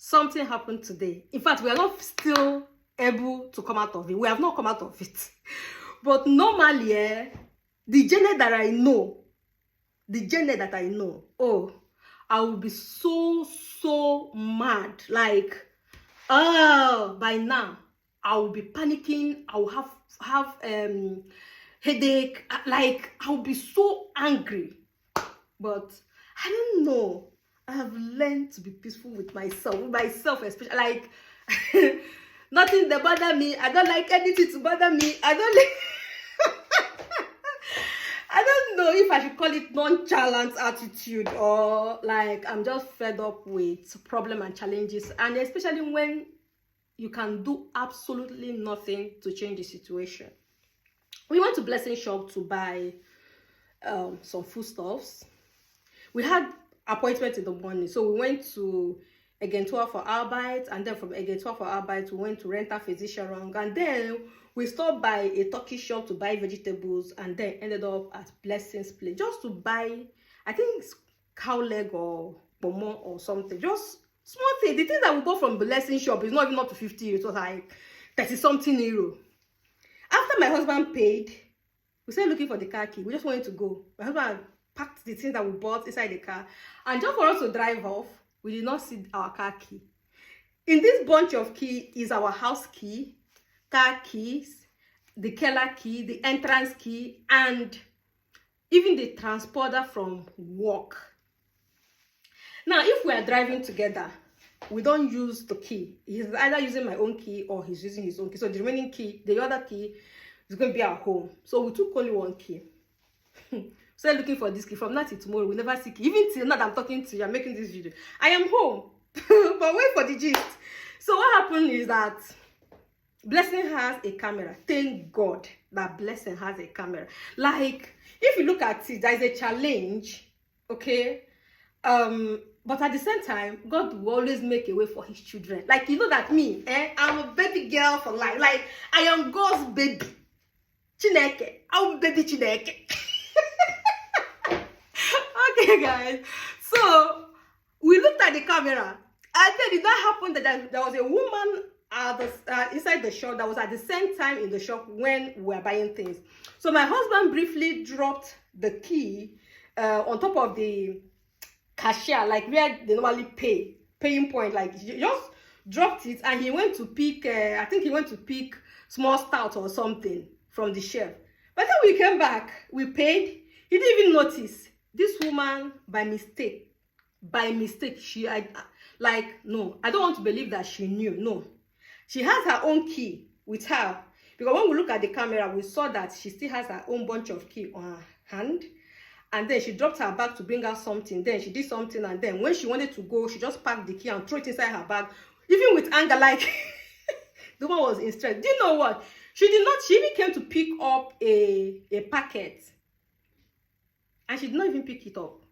something happened today. In fact, we are not still able to come out of it. We have not come out of it. But normally, the Janet that I know, oh, I will be so mad. Like, by now, I will be panicking. I will have headache. Like, I will be so angry. But I don't know. I have learned to be peaceful with myself especially. Like, nothing that bother me. I don't like anything to bother me. I don't know if I should call it nonchalant attitude or like I'm just fed up with problem and challenges, and especially when you can do absolutely nothing to change the situation. We went to Blessing Shop to buy some foodstuffs. We had appointment in the morning, so we went to Agentur for Arbeit, and then from Agentur for Arbeit we went to Renta Versicherung, and then we stopped by a Turkey shop to buy vegetables, and then ended up at Blessing's place just to buy, I think it's cow leg or pomo or something, just small thing. The thing that we bought from Blessing Shop is not even up to 50 euros. It was like 30 something euro. After my husband paid, we started looking for the car key. We just wanted to go. My husband packed the things that we bought inside the car, and just for us to drive off, we did not see our car key. In this bunch of key is our house key, car keys, the Keller key, the entrance key, and even the transporter from work. Now, if we are driving together, we don't use the key. He's either using my own key or he's using his own key. So the remaining key, the other key, is going to be at home. So we took only one key. So looking for this key from now till tomorrow. We never see key. Even till now that I'm talking to you, I'm making this video, I am home. But wait for the gist. So what happened is that Blessing has a camera. Thank God that Blessing has a camera. Like, if you look at it, there is a challenge, okay? But at the same time, God will always make a way for his children. Like, you know that me, I'm a baby girl for life. Like, I am God's baby. Chineke. I'm baby Chineke. Okay, guys. So, we looked at the camera. And then it not happened that there was a woman inside the shop that was at the same time in the shop when we were buying things. So, my husband briefly dropped the key on top of the cashier, like where they normally paying point. Like, he just dropped it, and he went to pick I think he went to pick small stout or something from the shelf. By the time we came back, we paid. He didn't even notice. This woman, by mistake, no, I don't want to believe that she knew. No, she has her own key with her, because when we look at the camera, we saw that she still has her own bunch of key on her hand. And then she dropped her bag to bring out something. Then she did something, and then when she wanted to go, she just packed the key and threw it inside her bag, even with anger, like the one was in stress. Do you know what? She did not. She even came to pick up a packet, and she did not even pick it up.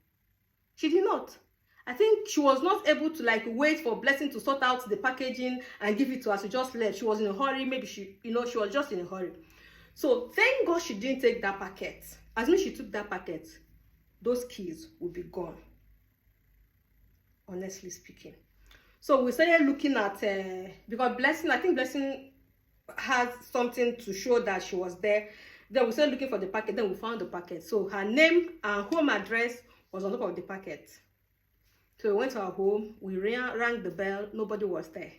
She did not. I think she was not able to like wait for Blessing to sort out the packaging and give it to her. She just left. She was in a hurry. Maybe she was just in a hurry. So thank God she didn't take that packet. As soon as she took that packet, those keys would be gone. Honestly speaking. So we started looking at because Blessing, I think Blessing has something to show that she was there. Then we started looking for the packet. Then we found the packet. So her name and home address was on top of the packet. So we went to our home. We rang the bell. Nobody was there.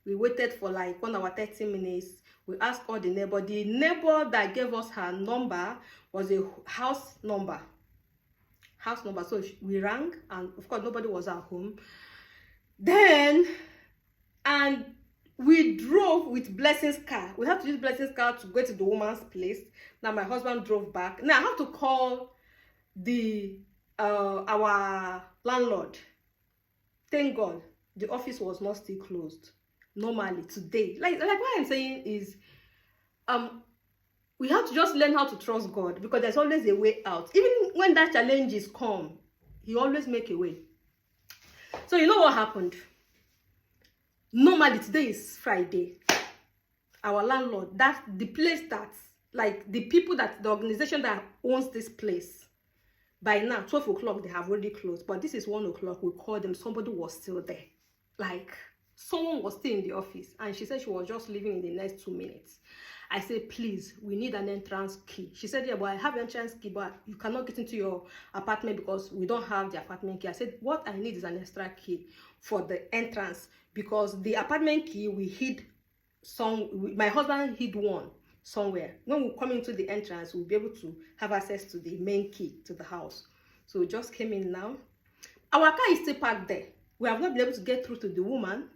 We waited for like 1 hour 30 minutes. We asked all the neighbor. The neighbor that gave us her number was a house number. So we rang, and of course nobody was at home. Then, and we drove with Blessing's car. We had to use Blessing's car to go to the woman's place. Now my husband drove back. Now I have to call the our landlord. Thank God the office was not still closed. Normally today, like what I'm saying is, we have to just learn how to trust God, because there's always a way out. Even when that challenges come, he always make a way. So you know what happened? Normally today is Friday. Our landlord, that's the place that's like the organization that owns this place. By now, 12 o'clock, they have already closed. But this is 1 o'clock. We called them. Somebody was still there. like someone was still in the office, and she said she was just leaving in the next 2 minutes. I said, please, we need an entrance key. She said, yeah, but I have entrance key, but you cannot get into your apartment because we don't have the apartment key. I said, what I need is an extra key for the entrance, because the apartment key we hid my husband hid one somewhere. When we come into the entrance, we'll be able to have access to the main key to the house. So we just came in now. Our car is still parked there. We have not been able to get through to the woman.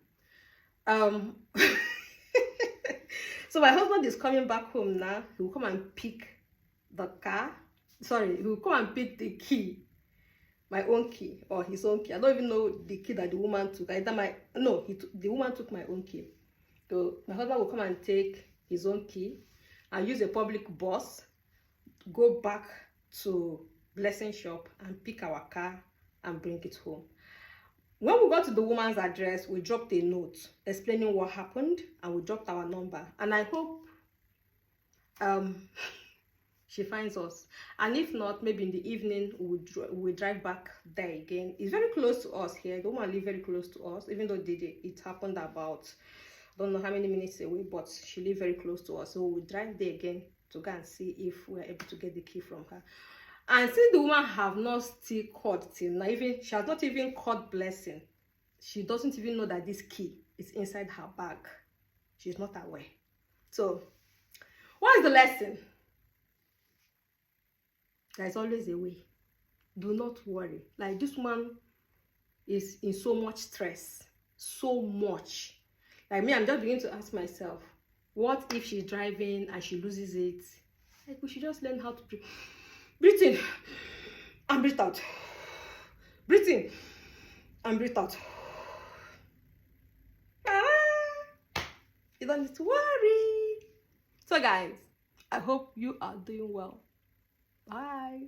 So my husband is coming back home now. He will come and pick the car. Sorry, he will come and pick the key. My own key or his own key. I don't even know the key that the woman took. The woman took my own key. So my husband will come and take his own key and use a public bus, go back to Blessing shop and pick our car and bring it home. When we got to the woman's address, we dropped a note explaining what happened, and we dropped our number. And I hope she finds us. And if not, maybe in the evening we'll drive back there again. It's very close to us here. The woman lives very close to us, even though it happened about, I don't know how many minutes away, but she lives very close to us. So we'll drive there again to go and see if we're able to get the key from her. And since the woman have not still called till now, she has not even called Blessing. She doesn't even know that this key is inside her bag. She's not aware. So, what is the lesson? There's always a way. Do not worry. Like, this woman is in so much stress. So much. Like me, I'm just beginning to ask myself, what if she's driving and she loses it? Like, we should just learn how to breathe. Breathe in and breathe out. Breathe in and breathe out. You don't need to worry. So guys, I hope you are doing well. Bye.